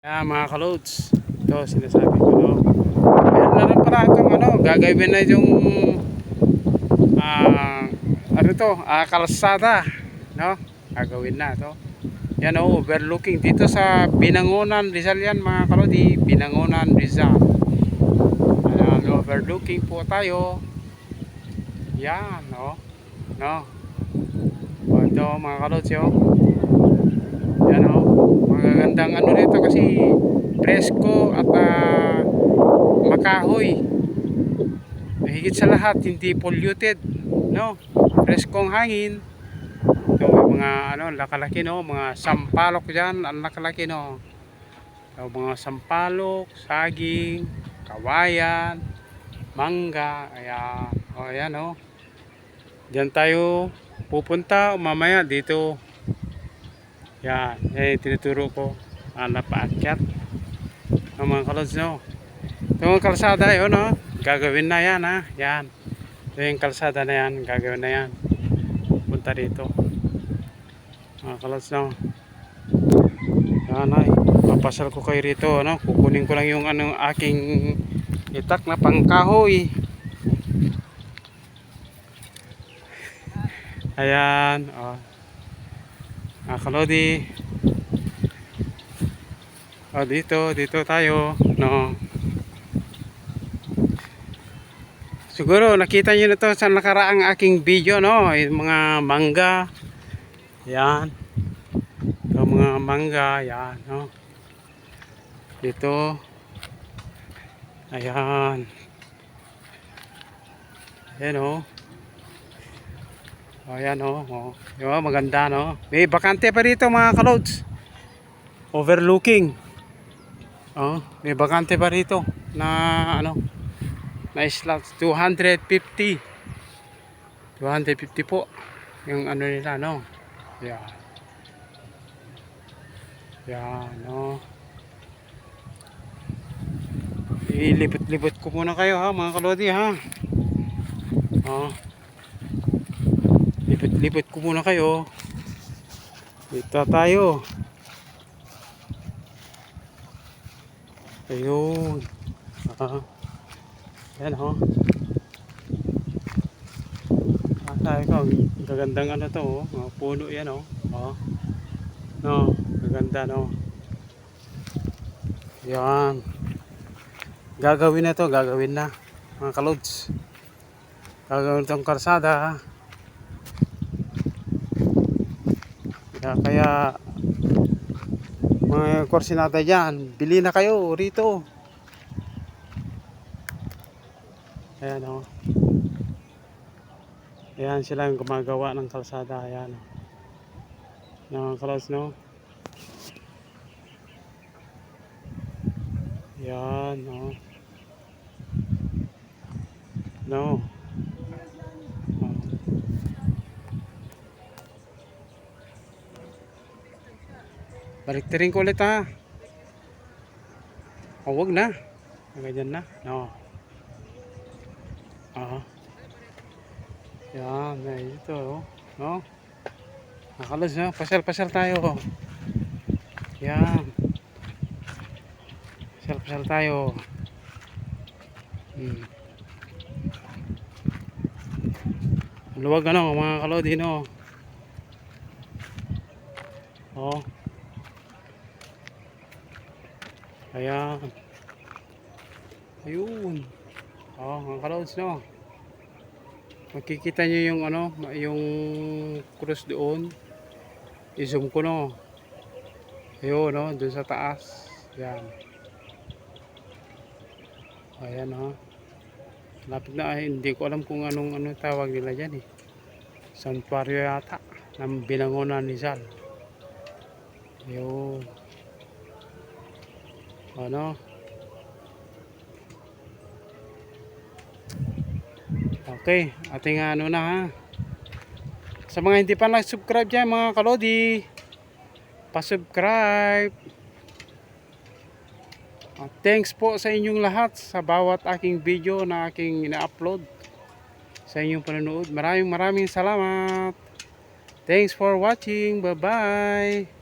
Mga kalods, ito sinasabi ko, no. Meron na rin pala itong gagawin na yung kalsada, no. Gagawin na to. Yan, overlooking dito sa Binangonan, Rizal yan mga kalodi. Binangonan, Rizal. Ayan, overlooking po tayo. Yan, no. Ito mga kalods, yan, magagandang rito kasi presko at makahoy. Higit sa lahat hindi polluted, no. Preskong hangin. Ito may mga lakalaki, no, mga sampalok diyan, ang lakalaki, no. Ito, mga sampalok, saging, kawayan, mangga. Ayan, ayan, diyan tayo pupunta mamaya dito. Yan, tinuturo ko napaakyat ng mga kalods, no. Ito yung kalsada yun, no. Gagawin na yan, ha. Yan, ito yung kalsada na yan, gagawin na yan. Punta dito mga kalods, no. Yan, ay papasal ko kayo rito, no. Kukunin ko lang yung aking itak na pangkahoy. Ayan, mga kalodi. Dito tayo, no. Siguro nakita niyo na to sa nakaraang aking video, no, yung mga mangga. Yan, yung mga mangga, yan, no. Dito, ayan, ayan, ayan, yung maganda, no. May bakante pa rito mga kalods, overlooking. May bakante pa rito na na slots. 250 po yung nila, no. Yan, yan, no. Ilibot-libot ko muna kayo, ha mga kalodi, ha. Libot ko muna kayo. Dito tayo. Ayun. Yan, tayo ko. Gagandang to, mga puno yan, no, gaganda, no. Yan. Gagawin na to, gagawin na mga kalods. Gagawin itong karsada. Kaya mga kursinada dyan, bili na kayo rito. Ayan, ayan sila yung gumagawa ng kalsada. Ayan, mga kalods, no. Ayan, no. Baliktarin ko ulit, ha. Wag na. Ganyan na, no. Yan, ito, no. Nakalods, no. Pasyal tayo. Yan. Pasyal tayo. Luwag, mga kalodi, no. Ayan. Ayun. Mga kalods, no. Makikita nyo yung yung cross doon. I-zoom ko, no. Ayun, doon sa taas. Yan. Ayan, lapit na. Hindi ko alam kung anong tawag nila dyan, santuario yata ng Binangonan, Rizal. Ayun. Okay, ating na, ha. Sa mga hindi pa nag-subscribe dyan mga kalodi, pa-subscribe. Thanks po sa inyong lahat sa bawat aking video na aking ina-upload, sa inyong panonood. Maraming salamat. Thanks for watching. Bye bye.